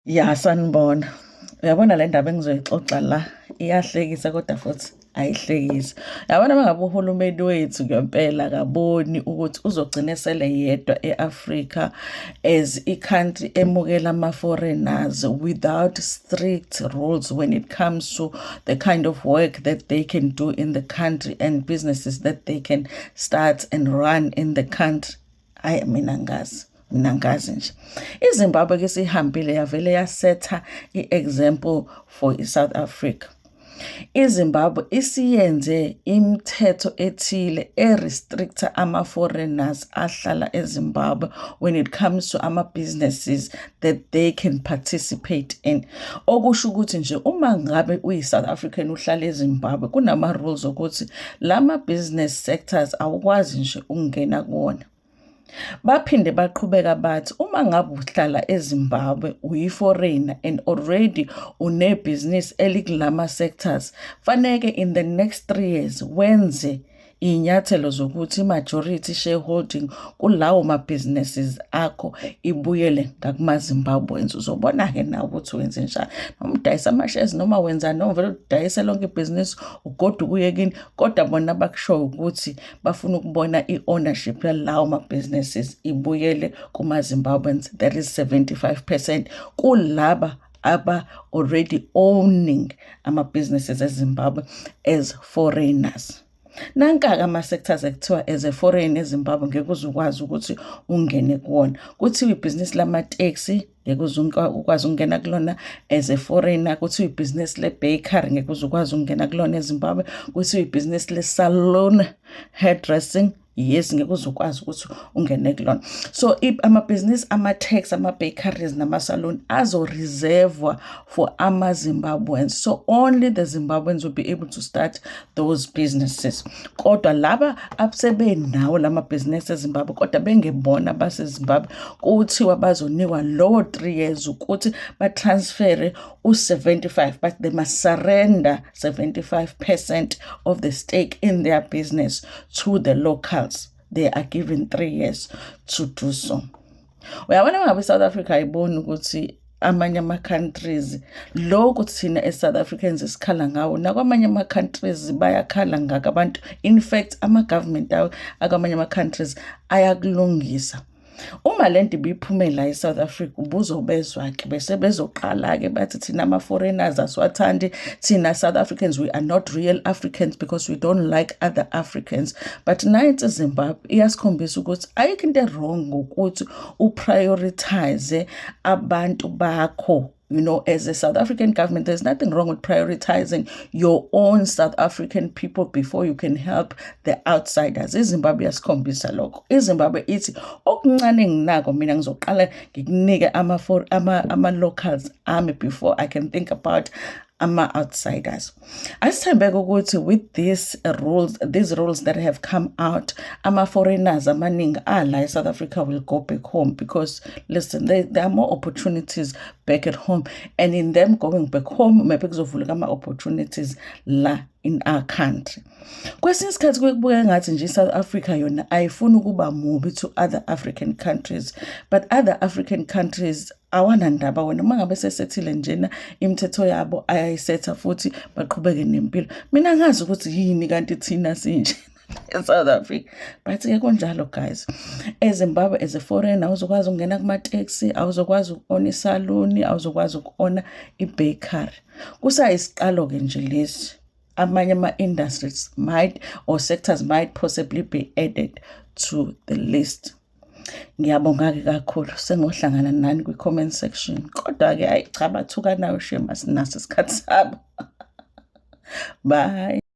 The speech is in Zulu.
Ya sanibona. Uyabona le ndaba engizoyixoxa la iyahlekisa kodwa futhi ayihlekisi. Yabona mangabe uhulumeni wethu ngempela akaboni ukuthi uzogcina sele yedwa eAfrika as i-country emukela ama-foreigners without strict rules when it comes to the kind of work that they can do in the country and businesses that they can start and run in the country. Hayi mina ngazi nje iZimbabwe ke sihambile yavele yasetha i-example for iSouth Africa. iZimbabwe isiyenze imithetho ethile e-restricta ama-foreigners ahlala eZimbabwe when it comes to ama-businesses that they can participate in. Okusho ukuthi nje uma ngabe uyi-South African uhlala eZimbabwe kunama-rules ukuthi lama-business sectors awukwazi nje ukungena kuwona. Baphinde baqhubeka bathi uma ngabe uhlala eZimbabwe uyi-foreigner and already unebhizinisi elikulama sectors faneke in the next 3 years wenze iy'nyathelo zokuthi i-majority shareholding kulawo ma-businesses akho ibuyele ngakumaZimbabweans. Uzobona-ke nawe ukuthi wenze njani, noma udayisa ama-shares noma wenzani, noma vele udayise lonke ibhizinisi ugoda ukuye kini, kodwa bona bakushoyo ukuthi bafuna ukubona i-ownership yalawo ma-businesses ibuyele kumaZimbabweans, that is 75% kulaba aba-already owning ama-businesses eZimbabwe as foreigners. Nanka-ke ama-sectors ekuthiwa as a foreign eZimbabwe ngeke uze ukwazi ukuthi ungene kuwona. Kuthiwa ibhizinisi lamateksi ngeke uze ukwazi ukungena kulona as a foreigner. Kuthiwa ibhizinisi le-bakery ngeke uze ukwazi ukungena kulona eZimbabwe. Kuthiwa ibhizinisi le-salon hairdressing, yes, ngeke uze ukwazi ukuthi ungene kulona. So amabhizinisi ama-tax, ama-bakeries nama-salon azo-reservwa for ama-Zimbabweans. So only the Zimbabweans will be able to start those businesses. Kodwa laba asebenawo lama-business eZimbabwe kodwa bengebona baseZimbabwe kuthiwa bazonikwa lowo 3 years ukuthi batransfere u-75, but they must surrender 75% of the stake in their business to the locals. They are given 3 years to do so. Uyabona ngabe South Africa ayiboni ukuthi amanye ama-countries lokhu thina e-South Africans isikhala ngawo nakwamanye ama-countries bayakhala ngako abantu. In fact ama-government akwamanye ama-countries ayakulungisa. Uma lento ibiphumela eSouth Africa ubuzobezwa-ke bese bezoqala-ke bathi thina ama-foreigners asiwathandi, thina South Africans we are not real Africans because we don't like other Africans. But nathi eZimbabwe iyasikhombisa ukuthi ayikho into wrong ngokuthi uprioritize abantu bakho. You know, as a South African government, there's nothing wrong with prioritizing your own South African people before you can help the outsiders. iZimbabwe yasikhombisa lokho. iZimbabwe ithi okuncane nginako mina ngizoqala ngikunike ama-locals ami before I can think about ama-outsiders. Asithembeke ukuthi with these rules that have come out, ama-foreigners amaningi ala eSouth Africa will go back home because listen, there are more opportunities back at home, and in them going back home maybe kuzovuleka ama-opportunities la in our country. Kwesinye isikhathi kubuka ngathi nje iSouth Africa yona ayifuni ukuba mubi to other African countries, but other African countries awana ndaba wena mangabe sesethile njena imithetho yabo ayayisetha futhi baqhubeke nempilo. Mina ngazi ukuthi yini kanti thina sinje eSouth Africa, but ke kunjalo guys. eZimbabwe as a foreigner awuzokwazi ukungena kuma-taxi, awuzokwazi uku-ona isaluni, awuzokwazi uku-ona i-bakery. Kusayisiqalo-ke nje lesi. Amanye ama-industries might or sectors might possibly be added to the list. Ngiyabonga-ke kakhulu sengohlangana nani kwi-comment section. Kodwa-ke hayi cha bathuka nayo shema sinaso isikhathi sabo. Bye.